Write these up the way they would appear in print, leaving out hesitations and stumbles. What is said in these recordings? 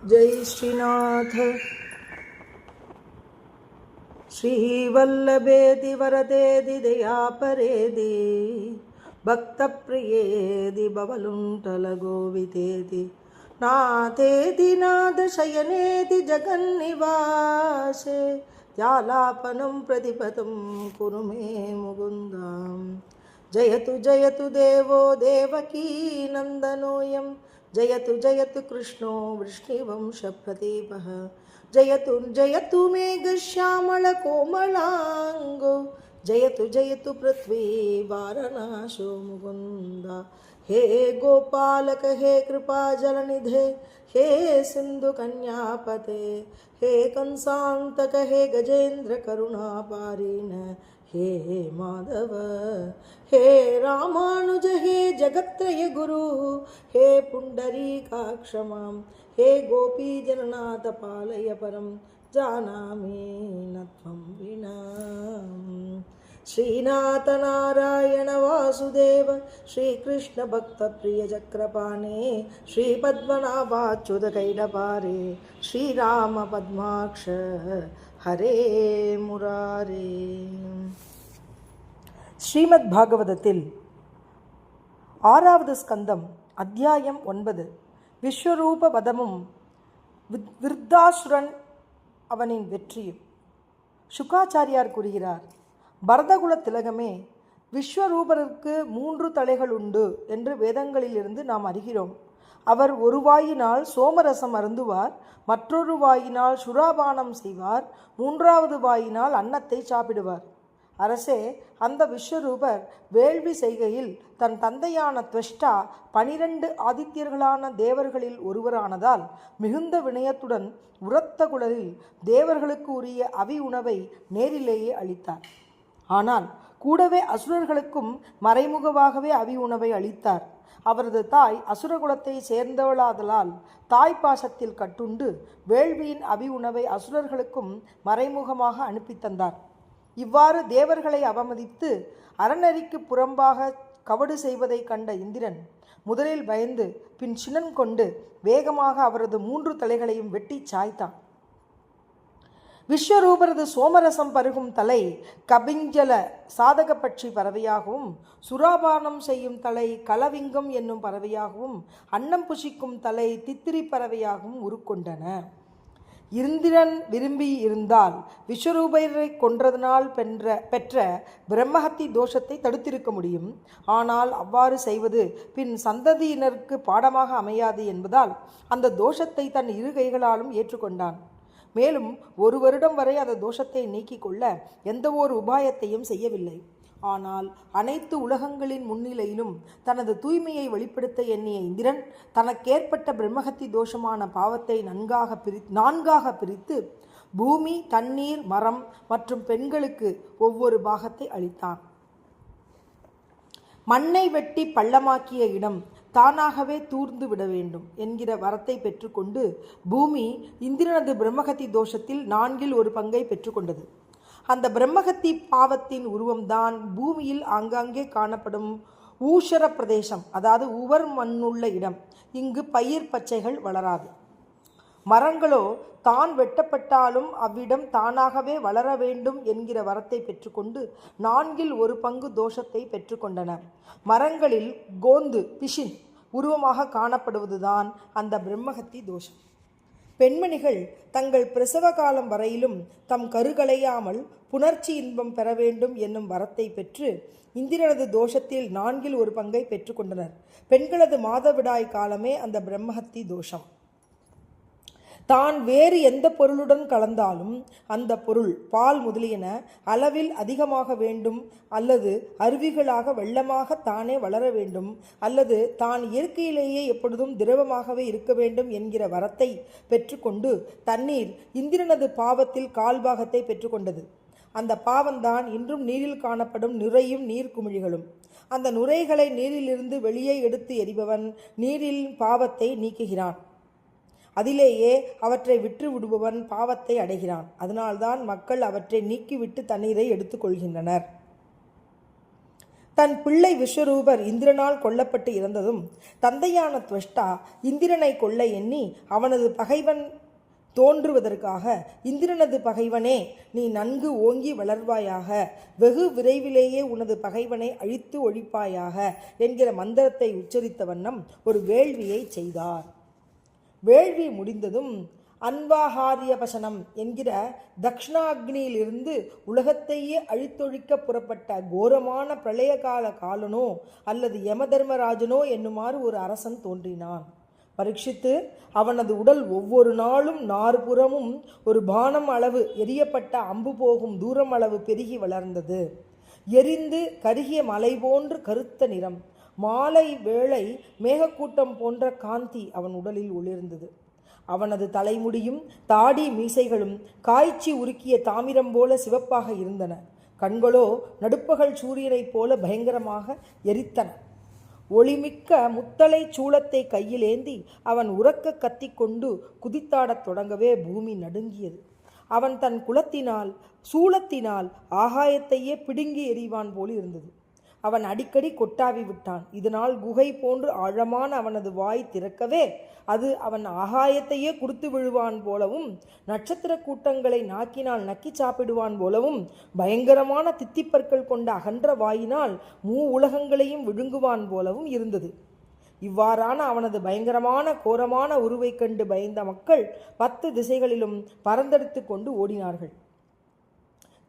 जय श्रीनाथ श्रीवल्लभेदि वरदेदि दयापरेदि भक्तप्रियेदि बवलुण्टलगोवितेदि नाथेदि नादशयनेदि जगन्निवासे त्यालापनं प्रतिपदं कुरु मे मुकुन्दं जयतु जयतु देवो देवकी नन्दनोऽयं जयतु जयतु कृष्णो वृष्णिवंशप्रदीपः जयतु जयतु मेघश्यामलकोमलाङ्गो जयतु जयतु पृथ्वी वारणासो मुकुन्द हे गोपालक हे कृपाजलनिधे हे सिन्धुकन्यापते हे कंसान्तक हे गजेन्द्रकरुणापारिण हे माधव हे रामानुज हे जगत्त्रय गुरु हे पुण्डरीकाक्षमां हे गोपीजननाथ पालय परं जानामि न त्वं विना श्रीनाथ नारायण वासुदेव श्रीकृष्ण भक्तप्रिय चक्रपाणे श्रीपद्मनाभाच्युत कैडपारे श्रीराम पद्माक्ष हरे मुरारे. ஸ்ரீமத் பாகவதத்தில் 6வது ஸ்கந்தம் அத்தியாயம் 9 விஸ்வரூப வதமும் விருத்தாசுரன் அவனின் வெற்றியும். சுகாச்சாரியார் கூறுகிறார், பரதகுல திலகமே, விஸ்வரூபருக்கு 3 தலைகள் உண்டு என்று வேதங்களிலிருந்து நாம் அறிகிறோம். அவர் ஒரு வாயினால் சோமரசம் அருந்துவார், மற்றொரு வாயினால் சுராபானம் செய்வார், 3வது வாயினால் அன்னத்தை சாப்பிடுவார். அரசே, அந்த விஸ்வரூபர் வேள்வி செய்கையில் தன் தந்தையான துவஷ்டா 12 ஆதித்யர்களான தேவர்களில் ஒருவரானதால் மிகுந்த வினயத்துடன் உரத்த குரலில் தேவர்களுக்கு உரிய அவி உணவை நேரிலேயே அளித்தார். ஆனால் கூடவே அசுரர்களுக்கும் மறைமுகமாகவே அவி உணவை அளித்தார். அவரது தாய் அசுரகுலத்தை சேர்ந்தவளாதலால் தாய் பாசத்தில் கட்டுண்டு வேள்வியின் அவி உணவை அசுரர்களுக்கும் மறைமுகமாக அனுப்பி தந்தார். இவ்வாறு தேவர்களை அவமதித்து அறநெறிக்கு புறம்பாக கவடு செய்வதை கண்ட இந்திரன் முதலில் பயந்து பின் சினம் கொண்டு வேகமாக அவரது 3 தலைகளையும் வெட்டி சாய்த்தான். விஸ்வரூபரது சோமரசம் பருகும் தலை கபிஞ்சல சாதகப்பட்சி பறவையாகவும், சுராபானம் செய்யும் தலை கலவிங்கம் என்னும் பறவையாகவும், அன்னம் புசிக்கும் தலை தித்திரி பறவையாகவும் உருக்கொண்டன. இந்திரன் விரும்பி இருந்தால் விஸ்வரூபரை கொன்றதனால் பெற்ற பிரம்மஹத்தி தோஷத்தை தடுத்திருக்க முடியும். ஆனால் அவ்வாறு செய்வது பின் சந்ததியினருக்கு பாடமாக அமையாது என்பதால் அந்த தோஷத்தை தன் 2 கைகளாலும் ஏற்றுக்கொண்டான். மேலும் 1 வருடம் வரை அந்த தோஷத்தை நீக்கிக் கொள்ள எந்த ஒரு உபாயத்தையும் செய்யவில்லை. ஆனால் அனைத்து உலகங்களின் முன்னிலையிலும் தனது தூய்மையை வெளிப்படுத்த எண்ணிய இந்திரன் தனக்கேற்பட்ட பிரம்மஹத்தி தோஷமான பாவத்தை 4ஆக பிரித்து பூமி, தண்ணீர், மரம் மற்றும் பெண்களுக்கு ஒவ்வொரு பாகத்தை அளித்தான். மண்ணை வெட்டி பள்ளமாக்கிய இடம் தானாகவே தூர்ந்து விட வேண்டும் என்கிற வரத்தை பெற்றுக்கொண்டு பூமி இந்திரனது பிரம்மஹத்தி தோஷத்தில் 4இல் 1 பங்கை பெற்றுக்கொண்டது. அந்த பிரம்மஹத்தி பாவத்தின் உருவம்தான் பூமியில் ஆங்காங்கே காணப்படும் ஊஷர பிரதேசம், அதாவது உவர் மண்ணுள்ள இடம். இங்கு பயிர் பச்சைகள் வளராது. மரங்களோ தான் வெட்டப்பட்டாலும் அவ்விடம் தானாகவே வளர வேண்டும் என்கிற வரத்தை பெற்றுக்கொண்டு 4இல் 1 பங்கு தோஷத்தை பெற்றுக்கொண்டன. மரங்களில் கோந்து பிஷின் உருவமாக காணப்படுவதுதான் அந்த பிரம்மஹத்தி தோஷம். பெண்மணிகள் தங்கள் பிரசவ காலம் வரையிலும் தம் கருகலையாமல் புணர்ச்சி இன்பம் பெற வேண்டும் என்னும் வரத்தை பெற்று இந்திரனது தோஷத்தில் 4இல் 1 பங்கை பெற்றுக்கொண்டனர். பெண்களது மாதவிடாய் காலமே அந்த பிரம்மஹத்தி தோஷம். தான் வேறு எந்த பொருளுடன் கலந்தாலும் அந்த பொருள் பால் முதலியன அளவில் அதிகமாக வேண்டும், அல்லது அருவிகளாக வெள்ளமாக தானே வளர வேண்டும், அல்லது தான் இயற்கையிலேயே எப்பொழுதும் திரவமாகவே இருக்க வேண்டும் என்கிற வரத்தை பெற்றுக்கொண்டு தண்ணீர் இந்திரனது பாவத்தில் 1/4 பாகத்தை பெற்றுக்கொண்டது. அந்த பாவம்தான் இன்றும் நீரில் காணப்படும் நுரையும் நீர்க்குமிழிகளும். அந்த நுரைகளை நீரிலிருந்து வெளியே எடுத்து எறிபவன் நீரில் பாவத்தை நீக்குகிறான். அதிலேயே அவற்றை விற்று விடுபவன் பாவத்தை அடைகிறான். அதனால்தான் மக்கள் அவற்றை நீக்கிவிட்டு தண்ணீரை எடுத்துக்கொள்கின்றனர். தன் பிள்ளை விஸ்வரூபர் இந்திரனால் கொல்லப்பட்டு இறந்ததும் தந்தையான துவஷ்டா இந்திரனை கொல்ல எண்ணி அவனது பகைவன் தோன்றுவதற்காக, இந்திரனது பகைவனே, நீ நன்கு ஓங்கி வளர்வாயாக, வெகு விரைவிலேயே உனது பகைவனை அழித்து ஒழிப்பாயாக என்கிற மந்திரத்தை உச்சரித்த வண்ணம் ஒரு வேள்வியை செய்தார். வேள்வி முடிந்ததும் அன்வாஹாரியபசனம் என்கிற தக்ஷணாக்னியிலிருந்து உலகத்தையே அழித்தொழிக்க புறப்பட்ட கோரமான பிரளயகால காலனோ அல்லது யமதர்மராஜனோ என்னுமாறு ஒரு அரசன் தோன்றினான். பரீட்சித்து அவனது உடல் ஒவ்வொரு நாளும் நாற்புறமும் ஒரு பானம் அளவு எரியப்பட்ட அம்பு போகும் தூரம் அளவு பெருகி வளர்ந்தது. எரிந்து கருகிய மலை போன்று கருத்த நிறம், மாலை வேளை மேகக்கூட்டம் போன்ற காந்தி அவன் உடலில் ஒளிர்ந்தது. அவனது தலைமுடியும் தாடி மீசைகளும் காய்ச்சி உருக்கிய தாமிரம் போல சிவப்பாக இருந்தன. கண்களோ நடுப்பகல் சூரியனைப் போல பயங்கரமாக எரித்தன. ஒளிமிக்க முத்தலை சூளத்தை கையிலேந்தி அவன் உறக்க கத்திக்கொண்டு குதித்தாடத் தொடங்கவே பூமி நடுங்கியது. அவன் தன் குலத்தினால் சூளத்தினால் ஆகாயத்தையே பிடுங்கி எறிவான் போல் இருந்தது. அவன் அடிக்கடி கொட்டாவி விட்டான். இதனால் குகை போன்று ஆழமான அவனது வாய் திறக்கவே அது அவன் ஆகாயத்தையே குடுத்து விழுவான் போலவும், நட்சத்திர கூட்டங்களை நாக்கினால் நக்கி சாப்பிடுவான் போலவும், பயங்கரமான தித்திப்பற்கள் கொண்ட அகன்ற வாயினால் உலகங்களையும் விழுங்குவான் போலவும் இருந்தது. இவ்வாறான அவனது பயங்கரமான கோரமான உருவை கண்டு பயந்த மக்கள் 10 திசைகளிலும் பறந்தெடுத்து கொண்டு ஓடினார்கள்.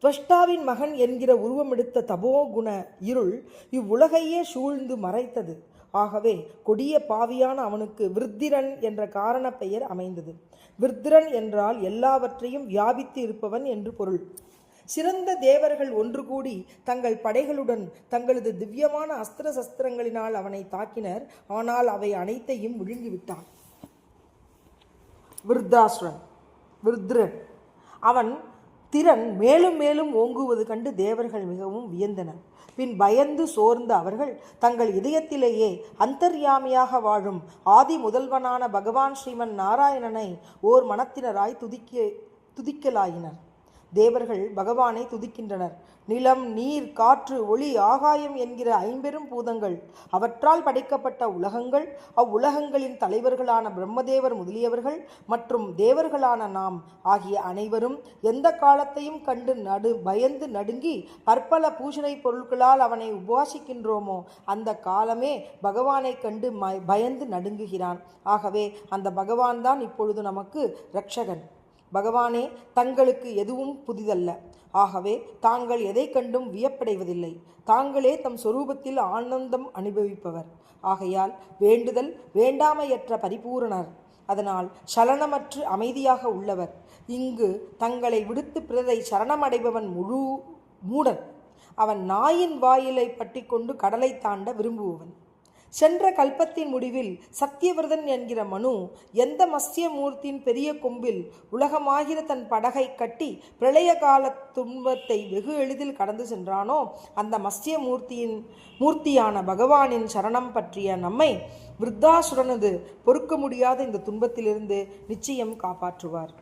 துவஷ்டாவின் மகன் என்கிற உருவமெடுத்த தபோகுண இருள் இவ்வுலகையே சூழ்ந்து மறைத்தது. ஆகவே கொடிய பாவியான அவனுக்கு விருத்திரன் என்ற காரண பெயர் அமைந்தது. விருத்திரன் என்றால் எல்லாவற்றையும் வியாபித்து இருப்பவன் என்று பொருள். சிறந்த தேவர்கள் ஒன்று கூடி தங்கள் படைகளுடன் தங்களது திவ்யமான அஸ்திர சஸ்திரங்களினால் அவனை தாக்கினர். ஆனால் அவை அனைத்தையும் விழுங்கிவிட்டான். விருத்ரன் அவன் திறன் மேலும் மேலும் ஓங்குவது கண்டு தேவர்கள் மிகவும் வியந்தனர். பின் பயந்து சோர்ந்த அவர்கள் தங்கள் இதயத்திலேயே அந்தர்யாமியாக வாழும் ஆதி முதல்வனான பகவான் ஸ்ரீமன் நாராயணனை ஓர் மனத்தினராய் துதிக்கலாயினர். தேவர்கள் பகவானை துதிக்கின்றனர். நிலம், நீர், காற்று, ஒளி, ஆகாயம் என்கிற 5 பூதங்கள், அவற்றால் படைக்கப்பட்ட உலகங்கள், அவ்வுலகங்களின் தலைவர்களான பிரம்மதேவர் முதலியவர்கள் மற்றும் தேவர்களான நாம் ஆகிய அனைவரும் எந்த காலத்தையும் கண்டு பயந்து நடுங்கி பற்பல பூஷணை பொருட்களால் அவனை உபாசிக்கின்றோமோ அந்த காலமே பகவானை கண்டு பயந்து நடுங்குகிறான். ஆகவே அந்த பகவான் தான் இப்பொழுது நமக்கு இரட்சகன். பகவானே, தங்களுக்கு எதுவும் புதிதல்ல. ஆகவே தாங்கள் எதை கண்டும் வியப்படைவதில்லை. தாங்களே தம் சொரூபத்தில் ஆனந்தம் அனுபவிப்பவர். ஆகையால் வேண்டுதல் வேண்டாமையற்ற பரிபூரணர். அதனால் சலனமற்று அமைதியாக உள்ளவர். இங்கு தங்களை விடுத்து பிறரை சரணமடைபவன் மூடன். அவன் நாயின் வாயிலை பற்றி கொண்டு கடலை தாண்ட விரும்புபவன். சென்ற கல்பத்தின் முடிவில் சத்தியவிரதன் என்கிற மனு எந்த மத்ஸ்யமூர்த்தியின் பெரிய கொம்பில் உலகமாகிற தன் படகை கட்டி பிரளய கால துன்பத்தை வெகு எளிதில் கடந்து சென்றானோ அந்த மூர்த்தியான பகவானின் சரணம் பற்றிய நம்மை விருத்தாசுரனது பொறுக்க முடியாத இந்த துன்பத்திலிருந்து நிச்சயம் காப்பாற்றுவார்.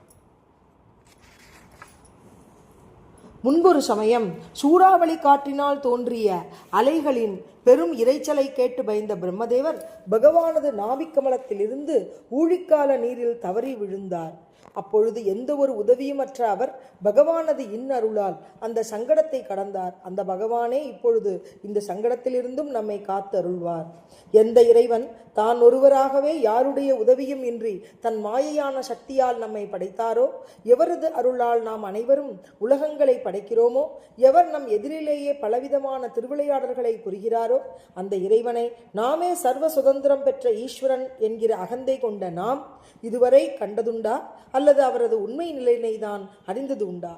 முன்பொரு சமயம் சூறாவளி காற்றினால் தோன்றிய அலைகளின் பெரும் இரைச்சலை கேட்டு பயந்த பிரம்மதேவர் பகவானது நாபிக்கமலத்திலிருந்து ஊழிக்கால நீரில் தவறி விழுந்தார். அப்பொழுது எந்த ஒரு உதவியுமற்ற அவர் பகவானது இன்னருளால் அந்த சங்கடத்தை கடந்தார். அந்த பகவானே இப்பொழுது இந்த சங்கடத்திலிருந்தும் நம்மை காத்து அருள்வார். எந்த இறைவன் தான் ஒருவராகவே யாருடைய உதவியும் இன்றி தன் மாயையான சக்தியால் நம்மை படைத்தாரோ, எவரது அருளால் நாம் அனைவரும் உலகங்களை படைக்கிறோமோ, எவர் நம் எதிரிலேயே பலவிதமான திருவிளையாடல்களை புரிகிறாரோ அந்த இறைவனை நாமே சர்வ சுதந்திரம் பெற்ற ஈஸ்வரன் என்கிற அகந்தை கொண்ட நாம் இதுவரை கண்டதுண்டா அல்லது அவரது உண்மை நிலையினை தான் அறிந்தது உண்டா?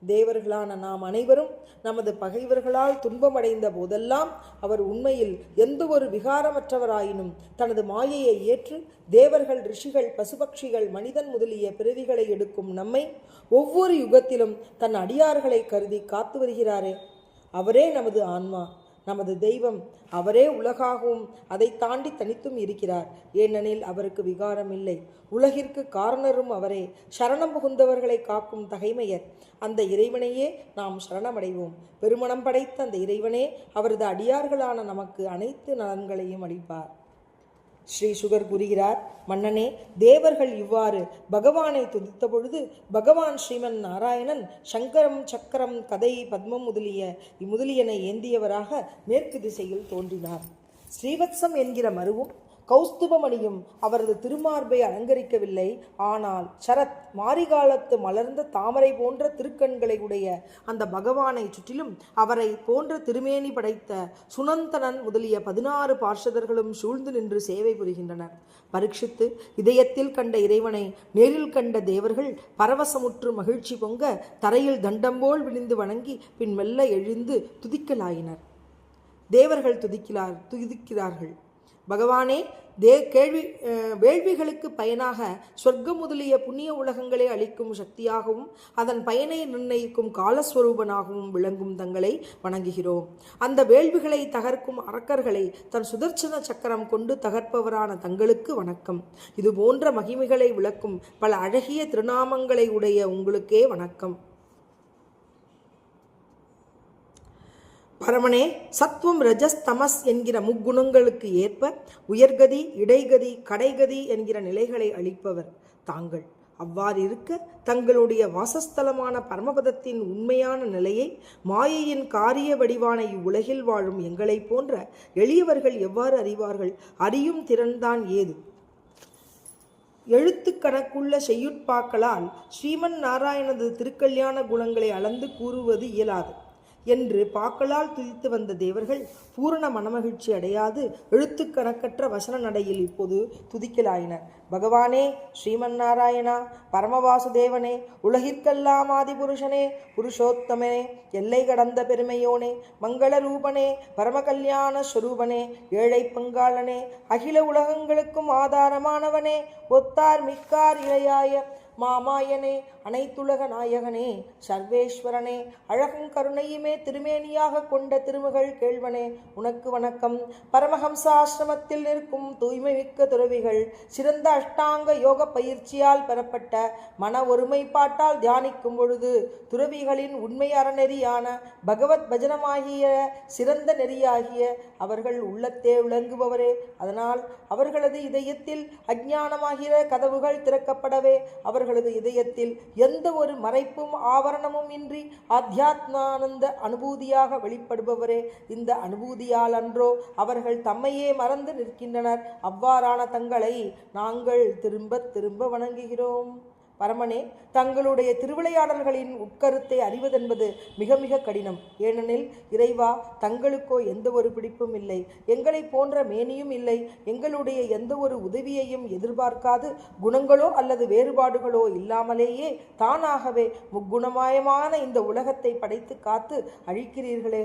தேவர்களான நாம் அனைவரும் நமது பகைவர்களால் துன்பமடைந்த போதெல்லாம் அவர் உண்மையில் எந்த ஒரு விகாரமற்றவராயினும் தனது மாயையை ஏற்று தேவர்கள், ரிஷிகள், பசுபக்ஷிகள், மனிதன் முதலிய பிறவிகளை எடுக்கும் நம்மை ஒவ்வொரு யுகத்திலும் தன் அடியார்களை கருதி காத்து வருகிறாரே, அவரே நமது ஆன்மா. நமது தெய்வம் அவரே உலகாகவும் அதை தாண்டி தனித்தும் இருக்கிறார். ஏனெனில் அவருக்கு விகாரம் இல்லை. உலகிற்கு காரணரும் அவரே. சரணம் புகுந்தவர்களை காக்கும் தகைமையர் அந்த இறைவனையே நாம் சரணமடைவோம். பெருமணம் படைத்த அந்த இறைவனே அவரது அடியார்களான நமக்கு அனைத்து நலன்களையும் அளிப்பார். ஸ்ரீ சுகர் கூறுகிறார், மன்னனே, தேவர்கள் இவ்வாறு பகவானை துதித்த பொழுது பகவான் ஸ்ரீமன் நாராயணன் சங்கரம், சக்கரம், கதை, பத்மம் முதலியன ஏந்தியவராக மேற்கு திசையில் தோன்றினார். ஸ்ரீவத்சம் என்கிற மருவும் கௌஸ்துபமணியும் அவரது திருமார்பை அலங்கரிக்கவில்லை. ஆனால் சரத் மாரிகாலத்து மலர்ந்த தாமரை போன்ற திருக்கண்களை உடைய அந்த பகவானை சுற்றிலும் அவரை போன்ற திருமேனி படைத்த சுனந்தனன் முதலிய 16 பார்ஷதர்களும் சூழ்ந்து நின்று சேவை புரிகின்றனர். பரீட்சித்து இதயத்தில் கண்ட இறைவனை நேரில் கண்ட தேவர்கள் பரவசமுற்று மகிழ்ச்சி பொங்க தரையில் தண்டம்போல் விழுந்து வணங்கி பின் மெல்ல எழுந்து துதிக்கலாயினர். தேவர்கள் துதிக்கிறார்கள். பகவானே, வேள்விகளுக்கு பயனாக சொர்க்கம் முதலிய புண்ணிய உலகங்களை அளிக்கும் சக்தியாகவும் அதன் பயனை நிர்ணயிக்கும் காலஸ்வரூபனாகவும் விளங்கும் தங்களை வணங்குகிறோம். அந்த வேள்விகளை தகர்க்கும் அரக்கர்களை தன் சுதர்சன சக்கரம் கொண்டு தகர்ப்பவரான தங்களுக்கு வணக்கம். இது போன்ற மகிமைகளை விளக்கும் பல அழகிய திருநாமங்களை உடைய உங்களுக்கே வணக்கம். பரமனே, சத்வம், ரஜஸ், தமஸ் என்கிற முக்குணங்களுக்கு ஏற்ப உயர்கதி, இடைகதி, கடைகதி என்கிற நிலைகளை அளிப்பவர் தாங்கள். அவ்வாறு இருக்க தங்களுடைய வாசஸ்தலமான பரமபதத்தின் உண்மையான நிலையை மாயையின் காரிய வடிவான இவ்வுலகில் வாழும் எங்களைப் போன்ற எளியவர்கள் எவ்வாறு அறிவார்கள்? அறியும் திறன்தான் ஏது? எழுத்து கணக்குள்ள செய்யுட்பாக்களால் ஸ்ரீமன் நாராயணனது திருக்கல்யாண குணங்களை அளந்து கூறுவது இயலாது என்று பாக்களால் துதித்து வந்த தேவர்கள் பூரண மனமகிழ்ச்சி அடையாது எழுத்துக்கணக்கற்ற வசன நடையில் இப்போது துதிக்கலாயினர். பகவானே, ஸ்ரீமன் நாராயணா, பரமவாசுதேவனே, உலகிற்கெல்லாம் ஆதிபுருஷனே, புருஷோத்தமனே, எல்லை கடந்த பெருமையோனே, மங்கள ரூபனே, பரம கல்யாண ஸ்வரூபனே, ஏழை பங்காளனே, அகில உலகங்களுக்கும் ஆதாரமானவனே, ஒத்தார் மிக்கார் இளையாய மாமாயனே, அனைத்துலக நாயகனே, சர்வேஸ்வரனே, அழகும் கருணையுமே திருமேனியாக கொண்ட திருமகள் கேள்வனே, உனக்கு வணக்கம். பரமஹம்சாசிரமத்தில் நிற்கும் தூய்மை மிக்க துறவிகள் சிறந்த அஷ்டாங்க யோக பயிற்சியால் பெறப்பட்ட மன ஒருமைப்பாட்டால் தியானிக்கும் பொழுது துறவிகளின் உண்மை அறநெறியான பகவத் பஜனமாகிய சிறந்த நெறியாகிய அவர்கள் உள்ளத்தே விளங்குபவரே. அதனால் அவர்களது இதயத்தில் அஞ்ஞானமாகிற கதவுகள் திறக்கப்படவே அவர்களது இதயத்தில் எந்த ஒரு மறைப்பும் ஆவரணமும் இன்றி ஆத்தியாத்மானந்த அனுபூதியாக வெளிப்படுபவரே. இந்த அனுபூதியால் அன்றோ அவர்கள் தம்மையே மறந்து நிற்கின்றனர். அவ்வாறான தங்களை நாங்கள் திரும்ப திரும்ப வணங்குகிறோம். பரமனே, தங்களுடைய திருவிளையாடல்களின் உட்கருத்தை அறிவதென்பது மிக மிக கடினம். ஏனெனில் இறைவா, தங்களுக்கோ எந்த ஒரு பிடிப்பும் இல்லை, எங்களை போன்ற மேனியும் இல்லை, எங்களுடைய எந்த ஒரு உதவியையும் எதிர்பார்க்காது குணங்களோ அல்லது வேறுபாடுகளோ இல்லாமலேயே தானாகவே முக்குணமயமான இந்த உலகத்தை படைத்து காத்து அழிக்கிறீர்களே.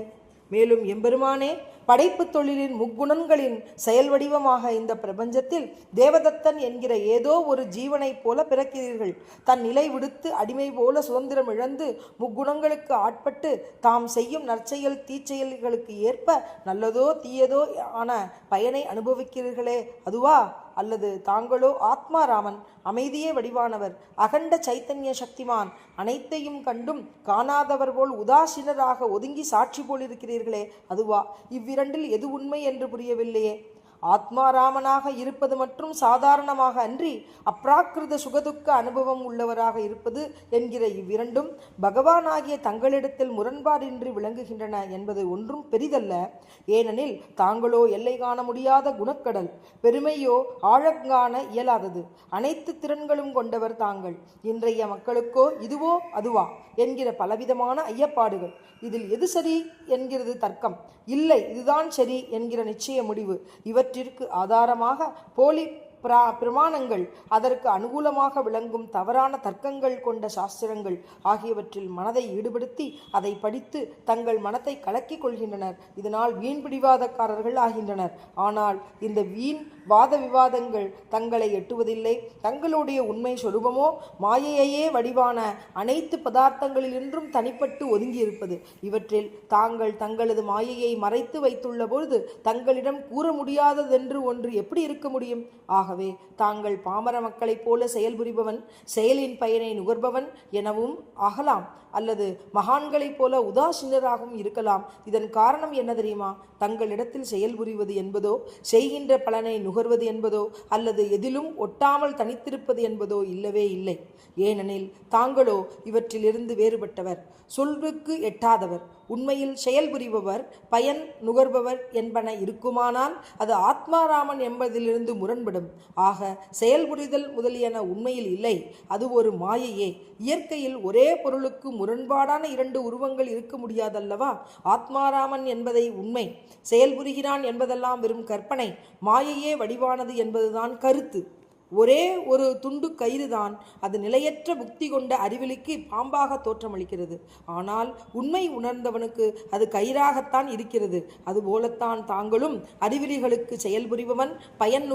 மேலும் எம்பெருமானே, படைப்பு தொழிலின் முக்குணங்களின் செயல் வடிவமாக இந்த பிரபஞ்சத்தில் தேவதத்தன் என்கிற ஏதோ ஒரு ஜீவனைப் போல பிறக்கிறீர்கள். தன் நிலை விடுத்து அடிமை போல சுதந்திரம் இழந்து முக்குணங்களுக்கு ஆட்பட்டு தாம் செய்யும் நற்செயல் தீச்செயல்களுக்கு ஏற்ப நல்லதோ தீயதோ ஆன பயனை அனுபவிக்கிறீர்களே, அதுவா? அல்லது தாங்களோ ஆத்மாராமன், அமைதியே வடிவானவர், அகண்ட சைத்தன்ய சக்திமான், அனைத்தையும் கண்டும் காணாதவர் போல் உதாசீனராக ஒதுங்கி சாட்சி போல் இருக்கிறீர்களே, அதுவா? இவ்விரண்டில் எது உண்மை என்று புரியவில்லையே. ஆத்மாராமனாக இருப்பது மற்றும் சாதாரணமாக அன்றி அப்ராக்கிருத சுகதுக்க அனுபவம் உள்ளவராக இருப்பது என்கிற இவ்விரண்டும் பகவானாகிய தங்களிடத்தில் முரண்பாடின்றி விளங்குகின்றன என்பது ஒன்றும் பெரிதல்ல. ஏனெனில் தாங்களோ எல்லை காண முடியாத குணக்கடல், பெருமையோ ஆழங்காண இயலாதது, அனைத்து திறன்களும் கொண்டவர் தாங்கள். இன்றைய மக்களுக்கோ இதுவோ அதுவா என்கிற பலவிதமான ஐயப்பாடுகள். இதில் எது சரி என்கிறது தர்க்கம், இல்லை இதுதான் சரி என்கிற நிச்சய முடிவு. இவற்றிற்கு ஆதாரமாக போலி பிரமாணங்கள், அதற்கு அனுகூலமாக விளங்கும் தவறான தர்க்கங்கள் கொண்ட சாஸ்திரங்கள் ஆகியவற்றில் மனதை ஈடுபடுத்தி அதை படித்து தங்கள் மனத்தை கலக்கிக் கொள்கின்றனர். இதனால் வீண் பிடிவாதக்காரர்கள் ஆகின்றனர். ஆனால் இந்த வீண் வாத விவாதங்கள் தங்களை எட்டுவதில்லை. தங்களுடைய உண்மை சொரூபமோ மாயையே வடிவான அனைத்து பதார்த்தங்களிலின்றும் தனிப்பட்டு ஒதுங்கியிருப்பது. இவற்றில் தாங்கள் தங்களது மாயையை மறைத்து வைத்துள்ள பொழுது தங்களிடம் கூற முடியாததென்று ஒன்று எப்படி இருக்க முடியும்? ஆகவே தாங்கள் பாமர மக்களைப் போல செயல்புரிபவன், செயலின் பயனை நுகர்பவன் எனவும் ஆகலாம், அல்லது மகான்களைப் போல உதாசீனராகவும் இருக்கலாம். இதன் காரணம் என்ன தெரியுமா? தங்களிடத்தில் செயல்புரிவது என்பதோ, செய்கின்ற பலனை நுகர்வது என்பதோ, அல்லது எதிலும் ஒட்டாமல் தனித்திருப்பது என்பதோ இல்லவே இல்லை. ஏனெனில் தாங்களோ இவற்றிலிருந்து வேறுபட்டவர், சொல்லுக்கு எட்டாதவர். உண்மையில் செயல்புரிபவர், பயன் நுகர்பவர் என்பன இருக்குமானால் அது ஆத்மாராமன் என்பதிலிருந்து முரண்படும். ஆக செயல்புரிதல் முதலியன உண்மையில் இல்லை, அது ஒரு மாயையே. இயற்கையில் ஒரே பொருளுக்கு முரண்பாடான இரண்டு உருவங்கள் இருக்க முடியாதல்லவா? ஆத்மாராமன் என்பதை உண்மை, செயல்புரிகிறான் என்பதெல்லாம் வெறும் கற்பனை. மாயையே வடிவானது என்பதுதான் கருத்து. ஒரே ஒரு துண்டு கயிறுதான் அது நிலையற்ற புக்தி கொண்ட அறிவிலிக்கு பாம்பாக தோற்றமளிக்கிறது. ஆனால் உண்மை உணர்ந்தவனுக்கு அது கயிறாகத்தான் இருக்கிறது. அதுபோலத்தான் தாங்களும் அறிவிலிகளுக்கு செயல்புரிபவன், பயன்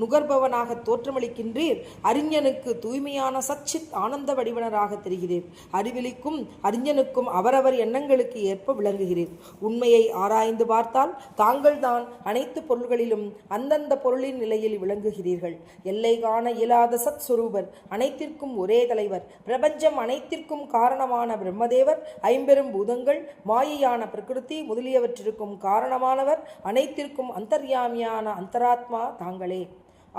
நுகர்பவனாக தோற்றமளிக்கின்றீர். அறிஞனுக்கு தூய்மையான சச்சித் ஆனந்த வடிவனராக தெரிகிறீர். அறிவிலிக்கும் அறிஞனுக்கும் அவரவர் எண்ணங்களுக்கு ஏற்ப விளங்குகிறீர். உண்மையை ஆராய்ந்து பார்த்தால் தாங்கள்தான் அனைத்து பொருள்களிலும் அந்தந்த பொருளின் நிலையில் விளங்குகிறீர்கள். எல்லை காண இயலாத சத் சுரூபர், அனைத்திற்கும் ஒரே தலைவர், பிரபஞ்சம் அனைத்திற்கும் காரணமான பிரம்மதேவர், ஐம்பெரும் பூதங்கள், மாயையான பிரகிருதி முதலியவற்றிற்கும் காரணமானவர், அனைத்திற்கும் அந்தர்யாமியான அந்தராத்மா தாங்களே.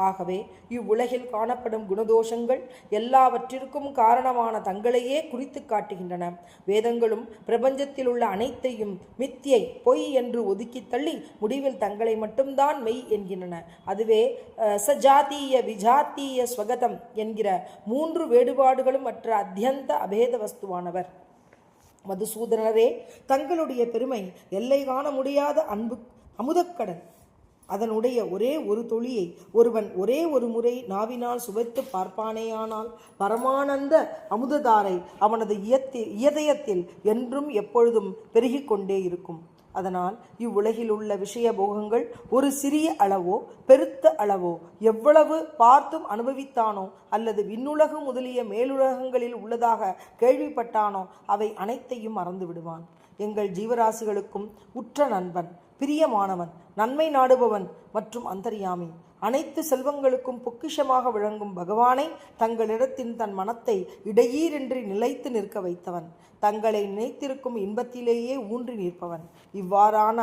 ஆகவே இவ்வுலகில் காணப்படும் குணதோஷங்கள் எல்லாவற்றிற்கும் காரணமான தங்களையே குறித்து காட்டுகின்றன. வேதங்களும் பிரபஞ்சத்தில் உள்ள அனைத்தையும் மித்தியை, பொய் என்று ஒதுக்கி தள்ளி முடிவில் தங்களை மட்டும்தான் மெய் என்கின்றன. அதுவே சஜாத்தீய விஜாத்தீய ஸ்வகதம் என்கிற மூன்று வேறுபாடுகளும் மற்ற அத்தியந்த அபேத வஸ்துவானவர். மதுசூதனரே, தங்களுடைய பெருமை எல்லை காண முடியாத அன்பு அமுதக்கடன். அதனுடைய ஒரே ஒரு துளியை ஒருவன் ஒரே ஒரு முறை நாவினால் சுவைத்து பார்ப்பானேயானால் பரமானந்த அமுததாரை அவனது இதயத்தில் என்றும் எப்பொழுதும் பெருகிக் கொண்டே இருக்கும். அதனால் இவ்வுலகில் உள்ள விஷய போகங்கள் ஒரு சிறிய அளவோ பெருத்த அளவோ எவ்வளவு பார்த்தும் அனுபவித்தானோ அல்லது விண்ணுலகு முதலிய மேலுலகங்களில் உள்ளதாக கேள்விப்பட்டானோ அவை அனைத்தையும் மறந்து விடுவான். எங்கள் ஜீவராசிகளுக்கும் உற்ற நண்பன், பிரியமானவன், நன்மை நாடுபவன் மற்றும் அந்தர்யாமி, அனைத்து செல்வங்களுக்கும் பொக்கிஷமாக விளங்கும் பகவானை தங்களிடத்தின் தன் மனத்தை இடையீரின்றி நிலைத்து நிற்க வைத்தவன், தங்களை நினைத்திருக்கும் இன்பத்திலேயே ஊன்றி நிற்பவன். இவ்வாறான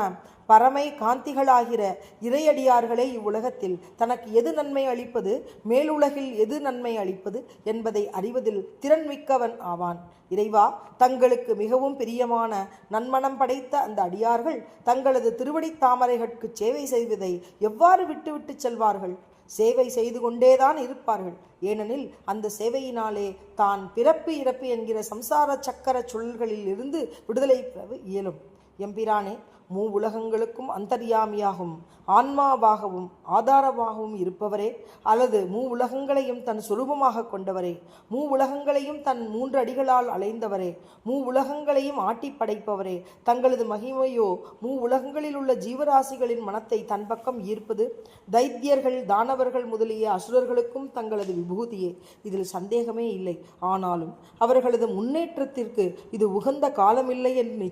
பரமை காந்திகளாகிற இறையடியார்களே இவ்வுலகத்தில் தனக்கு எது நன்மை அளிப்பது, மேலுலகில் எது நன்மை அளிப்பது என்பதை அறிவதில் திறன்மிக்கவன் ஆவான். இறைவா, தங்களுக்கு மிகவும் பிரியமான நன்மனம் படைத்த அந்த அடியார்கள் தங்களது திருவடி தாமரைகளுக்கு சேவை செய்வதை எவ்வாறு விட்டுவிட்டு செல்வார்கள்? சேவை செய்து கொண்டேதான் இருப்பார்கள். ஏனெனில் அந்த சேவையினாலே தான் பிறப்பு இறப்பு என்கிற சம்சார சக்கர சுழல்களில் இருந்து விடுதலை பெற இயலும். எம்பிரானே, மூ உலகங்களுக்கும் அந்தர்யாமியாகவும் ஆன்மாவாகவும் ஆதாரமாகவும் இருப்பவரே, அல்லது மூ உலகங்களையும் தன் சொரூபமாக கொண்டவரே, மூ உலகங்களையும் தன் 3 அடிகளால் அலைந்தவரே, மூ உலகங்களையும் ஆட்டி படைப்பவரே, தங்களது மகிமையோ மூ உலகங்களில் உள்ள ஜீவராசிகளின் மனத்தை தன் பக்கம் ஈர்ப்பது. தைத்தியர்கள், தானவர்கள் முதலிய அசுரர்களுக்கும் தங்களது விபூதியே, இதில் சந்தேகமே இல்லை. ஆனாலும் அவர்களது முன்னேற்றத்திற்கு இது உகந்த காலமில்லை என்று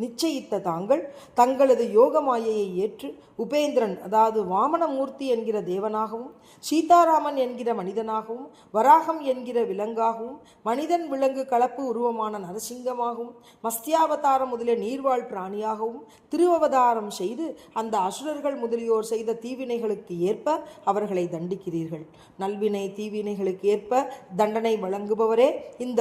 நிச்சயித்த தாங்கள் தங்களது யோக மாயையை ஏற்று உபேந்திரன், அதாவது வாமனமூர்த்தி என்கிற தேவனாகவும், சீதாராமன் என்கிற மனிதனாகவும், வராகம் என்கிற விலங்காகவும், மனிதன் விலங்கு கலப்பு உருவமான நரசிங்கமாகவும், மஸ்தியாவதாரம் முதலிய நீர்வாழ் பிராணியாகவும் திருவவதாரம் செய்து அந்த அசுரர்கள் முதலியோர் செய்த தீவினைகளுக்கு ஏற்ப அவர்களை தண்டிக்கிறீர்கள். நல்வினை தீவினைகளுக்கு ஏற்ப தண்டனை வழங்குபவரே, இந்த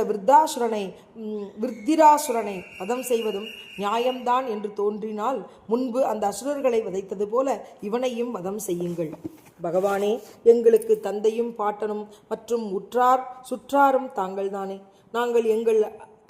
விருத்திராசுரனை வதம் செய்வதும் நியாயம்தான் என்று தோன்றினால் முன்பு அந்த அசுரர்களை வதைத்தது போல இவனையும் வதம் செய்யுங்கள். பகவானே, எங்களுக்கு தந்தையும் பாட்டனும் மற்றும் உற்றார் சுற்றாரும் தாங்கள்தானே. நாங்கள்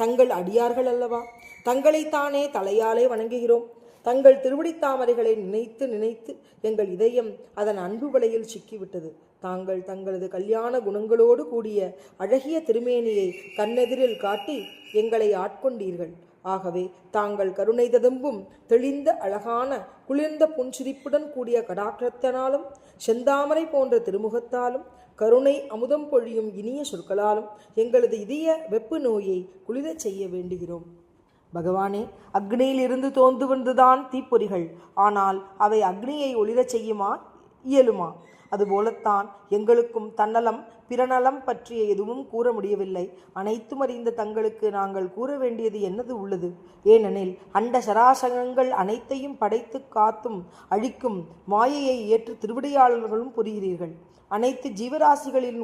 தங்கள் அடியார்கள் அல்லவா? தங்களைத்தானே தலையாலே வணங்குகிறோம். தங்கள் திருவடித்தாமரைகளை நினைத்து நினைத்து எங்கள் இதயம் அதன் அன்பு வலையில் சிக்கிவிட்டது. தாங்கள் தங்களது கல்யாண குணங்களோடு கூடிய அழகிய திருமேனியை கண்ணெதிரில் காட்டி எங்களை ஆட்கொண்டீர்கள். ஆகவே தாங்கள் கருணை ததும்பும் தெளிந்த அழகான குளிர்ந்த புன்சிரிப்புடன் கூடிய கடாட்சத்தினாலும் செந்தாமரை போன்ற திருமுகத்தாலும் கருணை அமுதம் பொழியும் இனிய சொற்களாலும் எங்களது இதய வெப்பு நோயை குளிரச் செய்ய வேண்டுகிறோம். பகவானே, அக்னியிலிருந்து தோன்று வந்துதான் தீப்பொறிகள். ஆனால் அவை அக்னியை ஒளிரச் செய்யுமா? இயலுமா? அதுபோலத்தான் எங்களுக்கும் தன்னலம் பிறநலம் பற்றிய எதுவும் கூற முடியவில்லை. அனைத்தும் அறிந்த தங்களுக்கு நாங்கள் கூற வேண்டியது என்னது உள்ளது? ஏனெனில் அண்ட சராசரங்கள் அனைத்தையும் படைத்து காத்தும் அழிக்கும் மாயையை ஏற்று திருவிடையாளர்களும் புரிகிறீர்கள். அனைத்து ஜீவராசிகளின்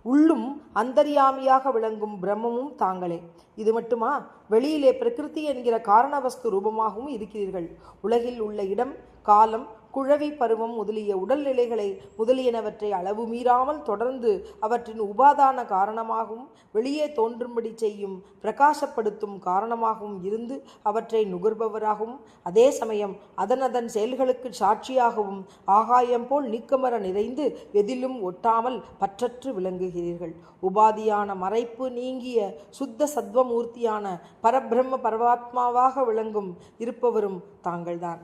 உள்ளும் அந்தர்யாமியாக விளங்கும் பிரம்மமும் தாங்களே. இது மட்டுமா? வெளியிலே பிரகிருதி என்கிற காரணவஸ்து ரூபமாகவும் இருக்கிறீர்கள். உலகில் உள்ள இடம், காலம், குழவி பருவம் முதலிய உடல்நிலைகளை முதலியனவற்றை அளவு மீறாமல் தொடர்ந்து அவற்றின் உபாதான காரணமாகவும் வெளியே தோன்றும்படி செய்யும் பிரகாசப்படுத்தும் காரணமாகவும் இருந்து அவற்றை நுகர்பவராகவும் அதே சமயம் அதன் செயல்களுக்கு சாட்சியாகவும் ஆகாயம் போல் நீக்கமர நிறைந்து எதிலும் ஒட்டாமல் பற்றற்று விளங்குகிறீர்கள். உபாதியான மறைப்பு நீங்கிய சுத்த சத்வமூர்த்தியான பரபிரம்ம பரமாத்மாவாக விளங்கும் இருப்பவரும் தாங்கள்தான்.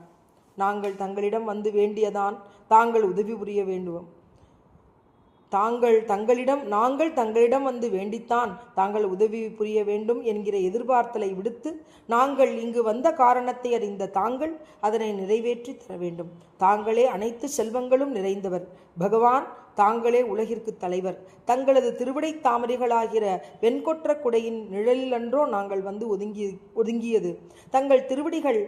நாங்கள் தங்களிடம் வந்து வேண்டியதான் தாங்கள் உதவி புரிய வேண்டும். நாங்கள் தங்களிடம் வந்து வேண்டித்தான் தாங்கள் உதவி புரிய வேண்டும் என்கிற எதிர்பார்த்தலை விடுத்து நாங்கள் இங்கு வந்த காரணத்தை அறிந்த தாங்கள் அதனை நிறைவேற்றி தர வேண்டும். தாங்களே அனைத்து செல்வங்களும் நிறைந்தவர். பகவான் தாங்களே உலகிற்கு தலைவர். தங்களது திருவிடை தாமரைகளாகிற வெண்கொற்ற குடையின் நிழலிலன்றோ நாங்கள் வந்து ஒதுங்கியது. தங்கள் திருவடிகள்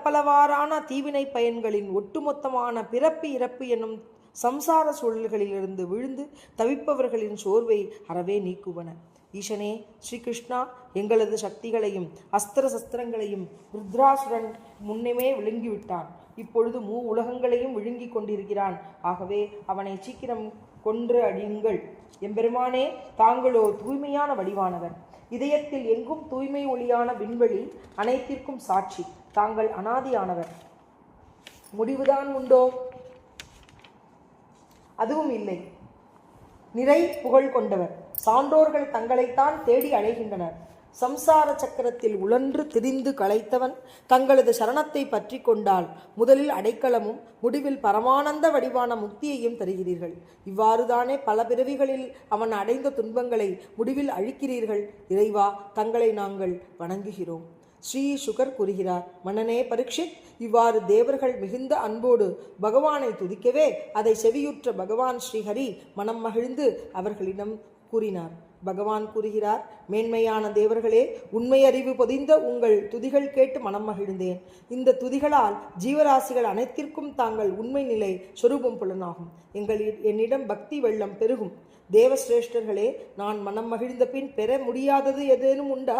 பலவாறான தீவினை பயன்களின் ஒட்டுமொத்தமான பிறப்பு இறப்பு என்னும் சம்சார சூழல்களிலிருந்து விழுந்து தவிப்பவர்களின் சோர்வை அறவே நீக்குவன. ஈசனே ஸ்ரீகிருஷ்ணா, எங்களது சக்திகளையும் அஸ்திர சஸ்திரங்களையும் ருத்ராசுரன் முன்னமே விழுங்கிவிட்டான். இப்பொழுது உலகங்களையும் விழுங்கி கொண்டிருக்கிறான். ஆகவே அவனை சீக்கிரம் கொன்று அடியுங்கள். எம்பெருமானே, தாங்களோ தூய்மையான வடிவானவர். இதயத்தில் எங்கும் தூய்மை ஒளியான விண்வெளி அனைத்திற்கும் சாட்சி. தாங்கள் அனாதியானவர். முடிவுதான் உண்டோ? அதுவும் இல்லை. நிறை புகழ் கொண்டவர். சான்றோர்கள் தங்களைத்தான் தேடி அழைகின்றனர். சம்சார சக்கரத்தில் உழன்று திரிந்து களைத்தவன் தங்களது சரணத்தை பற்றி கொண்டால் முதலில் அடைக்கலமும் முடிவில் பரமானந்த வடிவான முக்தியையும் தருகிறீர்கள். இவ்வாறுதானே பல பிறவிகளில் அவன் அடைந்த துன்பங்களை முடிவில் அழிக்கிறீர்கள். இறைவா, தங்களை நாங்கள் வணங்குகிறோம். ஸ்ரீ சுகர் கூறுகிறார், மன்னனே பரீட்சித், இவ்வாறு தேவர்கள் மிகுந்த அன்போடு பகவானை துதிக்கவே அதை செவியுற்ற பகவான் ஸ்ரீஹரி மனம் மகிழ்ந்து அவர்களிடம் கூறினார். பகவான் கூறுகிறார், மேன்மையான தேவர்களே, உண்மை அறிவு பொதிந்த உங்கள் துதிகள் கேட்டு மனம் மகிழ்ந்தேன். இந்த துதிகளால் ஜீவராசிகள் அனைத்திற்கும் தாங்கள் உண்மை நிலை சொரூபம் புலனாகும். என்னிடம் பக்தி வெள்ளம் பெருகும். தேவசிரேஷ்டர்களே, நான் மனம் மகிழ்ந்த பின் பெற முடியாதது ஏதேனும் உண்டா?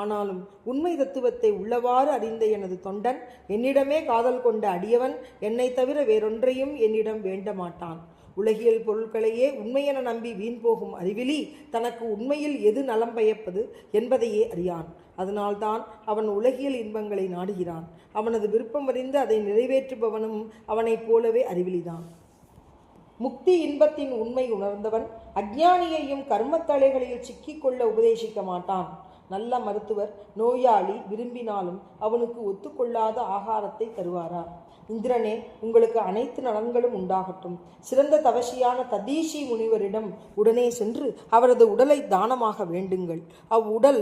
ஆனாலும் உண்மை தத்துவத்தை உள்ளவாறு அறிந்த எனது தொண்டன், என்னிடமே காதல் கொண்ட அடியவன் என்னை தவிர வேறொன்றையும் என்னிடம் வேண்ட மாட்டான். உலகியல் பொருட்களையே உண்மையென நம்பி வீண் போகும் அறிவிலி தனக்கு உண்மையில் எது நலம் பயப்பது என்பதையே அறியான். அதனால்தான் அவன் உலகியல் இன்பங்களை நாடுகிறான். அவனது விருப்பம் அறிந்து அதை நிறைவேற்றுபவனும் அவனைப் போலவே அறிவிலிதான். முக்தி இன்பத்தின் உண்மை உணர்ந்தவன் அஞ்ஞானியையும் கர்மத்தலைகளில் சிக்கிக்கொள்ள உபதேசிக்க மாட்டான். நல்ல மருத்துவர் நோயாளி விரும்பினாலும் அவனுக்கு ஒத்துக்கொள்ளாத ஆகாரத்தை தருவாரா? இந்திரனே, உங்களுக்கு அனைத்து நலன்களும் உண்டாகட்டும். சிறந்த தவசியான ததீஷி முனிவரிடம் உடனே சென்று அவரது உடலை தானமாக வேண்டுங்கள். அவ்வுடல்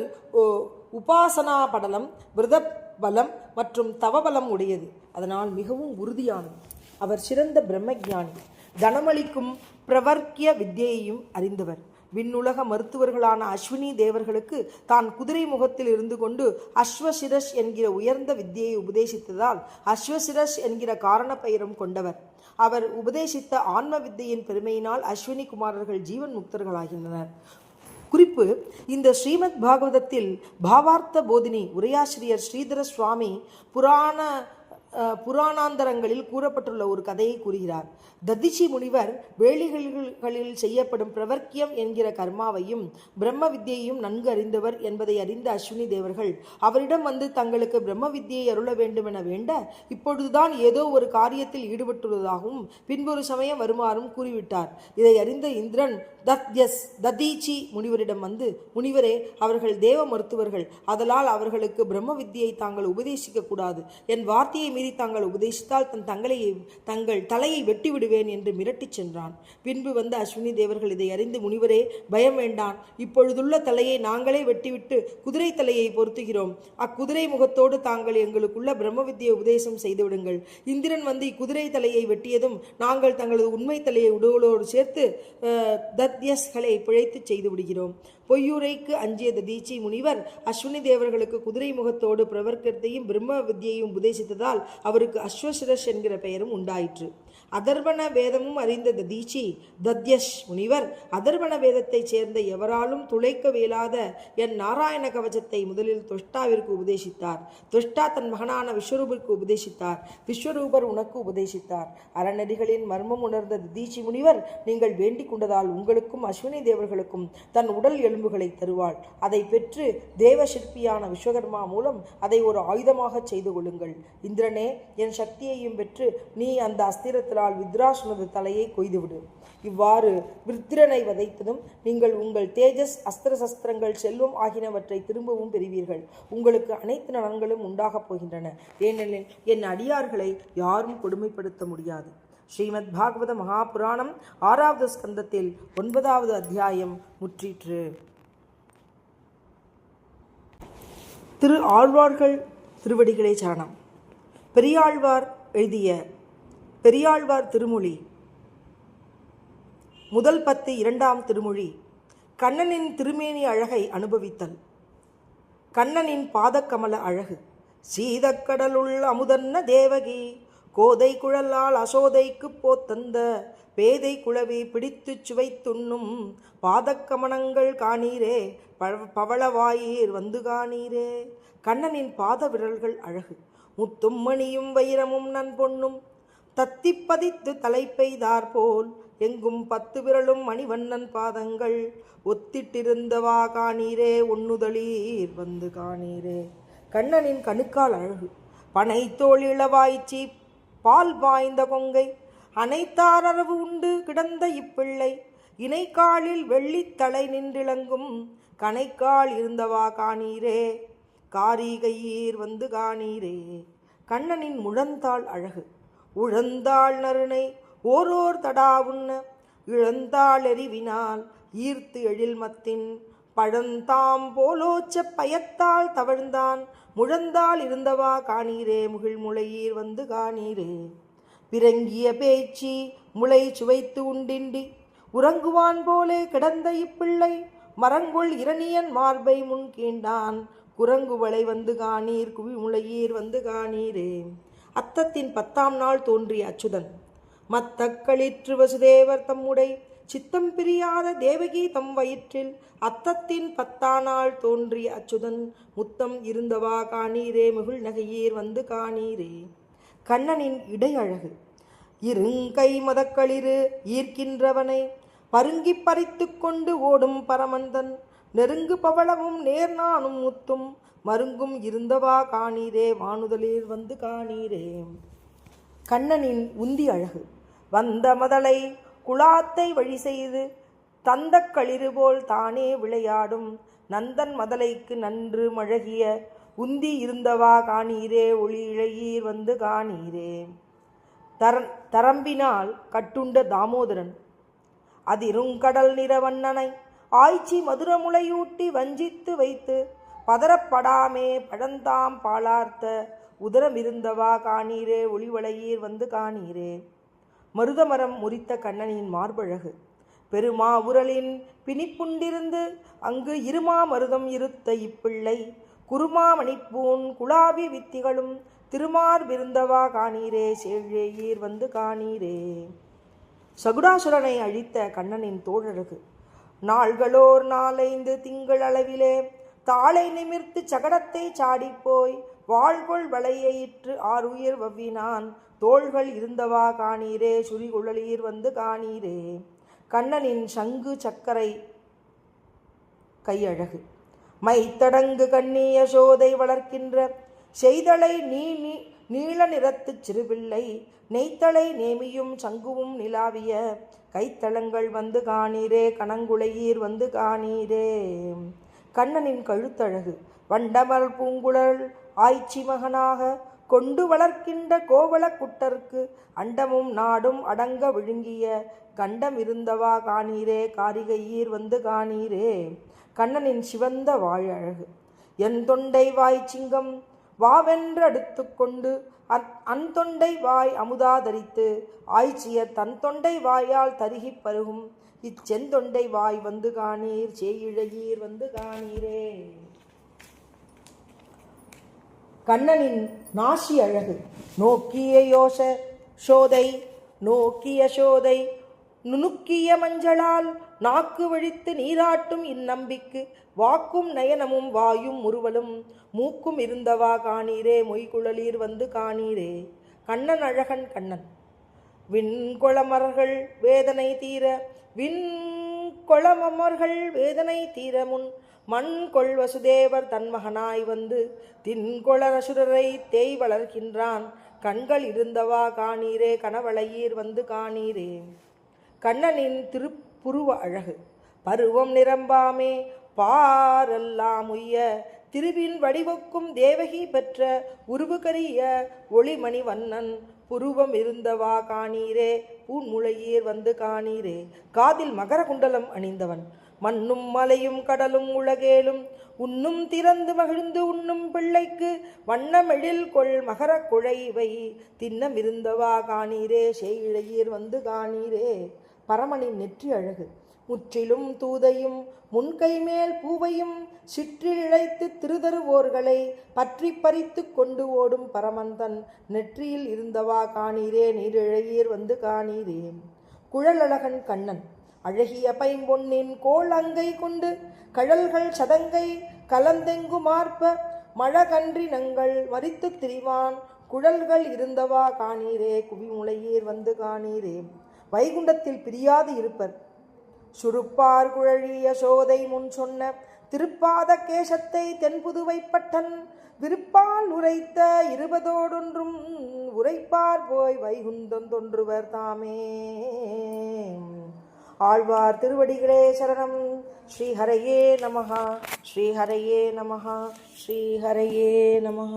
உபாசனா படலம், விரத பலம் மற்றும் தவபலம் உடையது. அதனால் மிகவும் உறுதியானது. அவர் சிறந்த பிரம்மஞானி. தனமளிக்கும் பிரவர்க்கிய வித்தியையும் அறிந்தவர். விண்ணுலக மருத்துவர்களான அஸ்வினி தேவர்களுக்கு தான் குதிரை முகத்தில் இருந்து கொண்டு அஸ்வசிரஸ் என்கிற உயர்ந்த வித்தியை உபதேசித்ததால் அஸ்வசிரஸ் என்கிற காரண பெயரும் கொண்டவர். அவர் உபதேசித்த ஆன்ம வித்தையின் பெருமையினால் அஸ்வினி குமாரர்கள் ஜீவன் முக்தர்களாகின்றனர். குறிப்பு: இந்த ஸ்ரீமத் பாகவதத்தில் பாவார்த்த போதினி உரையாசிரியர் ஸ்ரீதர சுவாமி புராண புராணாந்தரங்களில் கூறப்பட்டுள்ள ஒரு கதையை கூறுகிறார். ததிச்சி முனிவர் வேலிகளில் செய்யப்படும் பிரவர்க்கியம் என்கிற கர்மாவையும் பிரம்ம வித்தியையும் நன்கு அறிந்தவர் என்பதை அறிந்த அஸ்வினி தேவர்கள் அவரிடம் வந்து தங்களுக்கு பிரம்ம வித்தியை அருள வேண்டுமென வேண்ட, இப்பொழுதுதான் ஏதோ ஒரு காரியத்தில் ஈடுபட்டுள்ளதாகவும் பின்பொரு சமயம் வருமாறும் கூறிவிட்டார். இதை அறிந்த இந்திரன் ததீச்சி முனிவரிடம் வந்து, முனிவரே, அவர்கள் தேவ மருத்துவர்கள், அதனால் அவர்களுக்கு பிரம்ம வித்தியை தாங்கள் உபதேசிக்க கூடாது. என் வார்த்தையை மீறி தாங்கள் உபதேசித்தால் தங்கள் தலையை வெட்டிவிடுவேன் என்று மிரட்டிச் சென்றான். பின்பு வந்த அஸ்வினி தேவர்கள் இதை அறிந்து, முனிவரே, பயம் வேண்டான், இப்பொழுதுள்ள தலையை நாங்களே வெட்டிவிட்டு குதிரை தலையை பொருத்துகிறோம். அக்குதிரை முகத்தோடு தாங்கள் எங்களுக்குள்ள பிரம்ம வித்தியை உபதேசம் செய்துவிடுங்கள். இந்திரன் வந்து இக்குதிரை தலையை வெட்டியதும் நாங்கள் தங்களது உண்மை தலையை உடலோடு சேர்த்து தத்யஸ்களை பிழைத்து செய்து விடுகிறோம். பொய்யுரைக்கு அஞ்சிய ததீச்சி முனிவர் அஸ்வினி தேவர்களுக்கு குதிரை முகத்தோடு பிரவர்க்கத்தையும் பிரம்ம வித்தியையும் உபதேசித்ததால் அவருக்கு அஸ்வசிரஸ் என்கிற பெயரும் உண்டாயிற்று. அதர்வண வேதமும் அறிந்த ததீச்சி தத்யஷ் முனிவர் அதர்வண வேதத்தைச் சேர்ந்த எவராலும் துளைக்க வேலாத என் நாராயண கவசத்தை முதலில் துஷ்டாவிற்கு உபதேசித்தார். துஷ்டா தன் மகனான விஸ்வரூபருக்கு உபதேசித்தார். விஸ்வரூபர் உனக்கு உபதேசித்தார். அறநெறிகளின் மர்மம் உணர்ந்த ததீச்சி முனிவர், நீங்கள் வேண்டிக் கொண்டதால் உங்களுக்கும் அஸ்வினி தேவர்களுக்கும் தன் உடல் எலும்புகளை தருவாள். அதை பெற்று தேவ சிற்பியான விஸ்வகர்மா மூலம் அதை ஒரு ஆயுதமாக செய்து கொள்ளுங்கள். இந்திரனே, என் சக்தியையும் பெற்று நீ அந்த அஸ்திரத்தில் வித்ராசுனது தலையை கொய்துவிடு. இவ்வாறு விருத்திரனை வதைத்ததும் நீங்கள் உங்கள் தேஜஸ், அஸ்திர சஸ்திரங்கள், செல்வம் ஆகியனவற்றை திரும்பவும் பெறுவீர்கள். உங்களுக்கு அனைத்து நலன்களும் உண்டாகப் போகின்றன. ஏனெனில் என் அடியார்களை யாரும் கொடுமைப்படுத்த முடியாது. ஸ்ரீமத் பாகவத மகாபுராணம் 6வது ஸ்கந்தத்தில் 9வது அத்தியாயம் முற்றிற்று. திரு ஆழ்வார்கள் திருவடிகளே சரணம். பெரியாழ்வார் எழுதிய பெரியாழ்வார் திருமொழி முதல் 10 2ஆம் திருமொழி. கண்ணனின் திருமேனி அழகை அனுபவித்தல். கண்ணனின் பாதக்கமல அழகு. சீதக்கடலுள் அமுதன்ன தேவகி கோதை குழலால் அசோதைக்கு போத்தந்த பேதை குழவி பிடித்து சுவைத்துண்ணும் பாதக்கமனங்கள் காணீரே, பவளவாயீர் வந்து காணீரே. கண்ணனின் பாத விரல்கள் அழகு. முத்தும் மணியும் வைரமும் நன்பொன்னும் தத்தி பதித்து தலை பெய்தாற்போல் எங்கும் 10 விரலும் மணிவண்ணன் பாதங்கள் ஒத்திட்டிருந்தவா காணீரே, ஒன்னுதலீர் வந்து காணீரே. கண்ணனின் கணுக்கால் அழகு. பனை தோள் இளவாய்ச்சி பால் பாய்ந்த கொங்கை அனைத்தார் அரவு உண்டு கிடந்த இப்பிள்ளை இணைக்காலில் வெள்ளித்தலை நின்றிளங்கும் கணைக்கால் இருந்தவா காணீரே, காரிகையீர் வந்து காணீரே. கண்ணனின் முழந்தாள் அழகு. உழந்தாள் நறுனை ஓரோர் தடாவுண்ண இழந்தாள் எறிவினால் ஈர்த்து எழில்மத்தின் பழந்தாம் போலோச்ச பயத்தால் தவழ்ந்தான் முழந்தால் இருந்தவா காணீரே, முகிழ்முளையீர் வந்து காணீரே. பிறங்கிய பேச்சி முளை சுவைத்து உண்டிண்டி உறங்குவான் போலே கிடந்த இப்பிள்ளை மரங்குள் இரணியன் மார்பை முன் கீண்டான் குரங்குவளை வந்து காணீர், குவிமுளையீர் வந்து காணீரே. அத்தத்தின் 10ஆம் நாள் தோன்றிய அச்சுதன். மத்தக்களிற்று வசுதேவர் தம்முடை சித்தம் பிரியாத தேவகி தம் வயிற்றில் அத்தத்தின் 10ஆம் நாள் தோன்றிய அச்சுதன் முத்தம் இருந்தவா காணீரே, முகிழ் நகையீர் வந்து காணீரே. கண்ணனின் இடை அழகு. இருங்கை மதக்களிறு ஈர்க்கின்றவனை பருங்கி பறித்து கொண்டு ஓடும் பரமந்தன் நெருங்கு பவளமும் நேர்நானும் முத்தும் மருங்கும் இருந்தவா காணீரே, வானுதலீர் வந்து காணீரே. கண்ணனின் உந்தி அழகு. வந்த மதலை குழாத்தை வழி செய்து தந்த களிறு போல் தானே விளையாடும் நந்தன் மதலைக்கு நன்று மழகிய உந்தி இருந்தவா காணீரே, ஒளி இழையீர் வந்து காணீரே. தரம்பினால் கட்டுண்ட தாமோதரன். அதிருங்கடல் நிறவண்ணனை ஆய்ச்சி மதுரமுளையூட்டி வஞ்சித்து வைத்து பதறப்படாமே பழந்தாம் பாலார்த்த உதரமிருந்தவா காணீரே, ஒளிவளையீர் வந்து காணீரே. மருதமரம் முறித்த கண்ணனின் மார்பழகு. பெருமா உரலின் பிணிப்புண்டிருந்து அங்கு இருமா மருதம் இருத்த இப்பிள்ளை குருமா மணிப்பூன் குலாவி வித்திகளும் திருமார் விருந்தவா காணீரே, சேழேயீர் வந்து காணீரே. சகுடாசுரனை அழித்த கண்ணனின் தோழழகு. நாள்களோர் 4-5 திங்கள் அளவிலே தாளை நிமிர்த்து சகடத்தை சாடிப்போய் வாழ்கொள் வளையிற்று ஆறுயிர் வவ்வினான் தோள்கள் இருந்தவா காணீரே சுரிகுழலீர் வந்து காணீரே. கண்ணனின் சங்கு சக்கரை கையழகு. மைத்தடங்கு கண்ணி யசோதை வளர்க்கின்ற செய்தலை நீள நிறத்துச் சிறுபிள்ளை நெய்த்தலை நேமியும் சங்குவும் நிலாவிய கைத்தளங்கள் வந்து காணீரே கணங்குளையீர் வந்து காணீரே. கண்ணனின் கழுத்தழகு. வண்டமல் பூங்குழல் ஆய்ச்சி மகனாக கொண்டு வளர்க்கின்ற கோவள குட்டர்க்கு அண்டமும் நாடும் அடங்க விழுங்கிய கண்டம் இருந்தவா காணீரே காரிகையீர் வந்து காணீரே. கண்ணனின் சிவந்த வாழழகு. என் தொண்டை வாய் சிங்கம் வாவென்றடுத்து கொண்டு அந்தொண்டை வாய் அமுதாதரித்து ஆய்ச்சிய தன் தொண்டை வாயால் தருகி பருகும் இச்செந்தொண்டை வாய் வந்து காணீர் சேயிழையீர் வந்து காணீரே. கண்ணனின் நாசி அழகு. நோக்கிய சோதை நுணுக்கிய மஞ்சளால் நாக்கு வழித்து நீராட்டும் இந்நம்பிக்கு வாக்கும் நயனமும் வாயும் முறுவலும் மூக்கும் இருந்தவா காணீரே மொய்குழலீர் வந்து காணீரே. கண்ணன் அழகன் கண்ணன். விண்கொளமர்கள் வேதனை தீர முன் மண்கொள் வசுதேவர் தன்மகனாய் வந்து தின்கொளரசுரரை தேய் வளர்க்கின்றான் கண்கள் இருந்தவா காணீரே கனவளையீர் வந்து காணீரே. கண்ணனின் திருப்புருவ அழகு. பருவம் நிரம்பாமே பாரெல்லாம் உய்ய திருவின் வடிவக்கும் தேவகி பெற்ற உருவுகரிய ஒளிமணி வண்ணன் புருவம் இருந்தவா காணீரே பூன்முளையீர் வந்து காணீரே. காதில் மகர குண்டலம் அணிந்தவன். மண்ணும் மலையும் கடலும் உலகேலும் உண்ணும் திறந்து மகிழ்ந்து உண்ணும் பிள்ளைக்கு வண்ணமெழில் கொள் மகர குழைவை தின்னம் இருந்தவா காணீரே சேயிழையீர் வந்து காணீரே. பரமனின் நெற்றி அழகு. முற்றிலும் தூதையும் முன்கை மேல் பூவையும் சிற்றில் இழைத்து திருதருவோர்களை பற்றி பறித்து கொண்டு ஓடும் பரமந்தன் நெற்றியில் இருந்தவா காணீரே நீரிழையீர் வந்து காணீரே. குழலழகன் கண்ணன். அழகிய பைம்பொன்னின் கோள் அங்கை கொண்டு கழல்கள் சதங்கை கலந்தெங்கு மார்ப்ப மழகன்றினங்கள் மறித்து திரிவான் குழல்கள் இருந்தவா காணீரே குவிமுளையீர் வந்து காணீரே. வைகுண்டத்தில் பிரியாது இருப்பர். சுருப்பார் குழலிய சோதை முன் சொன்ன திருப்பாத கேசத்தை தென்புதுவைப்பட்டன் விருப்பால் உரைத்த 20 உரைப்பார் போய் வைகுந்தம் தொன்றுவர் தாமே. ஆழ்வார் திருவடிகளே சரணம். ஸ்ரீஹரையே நமஹ ஸ்ரீஹரையே நமஹ ஸ்ரீஹரையே நமஹ.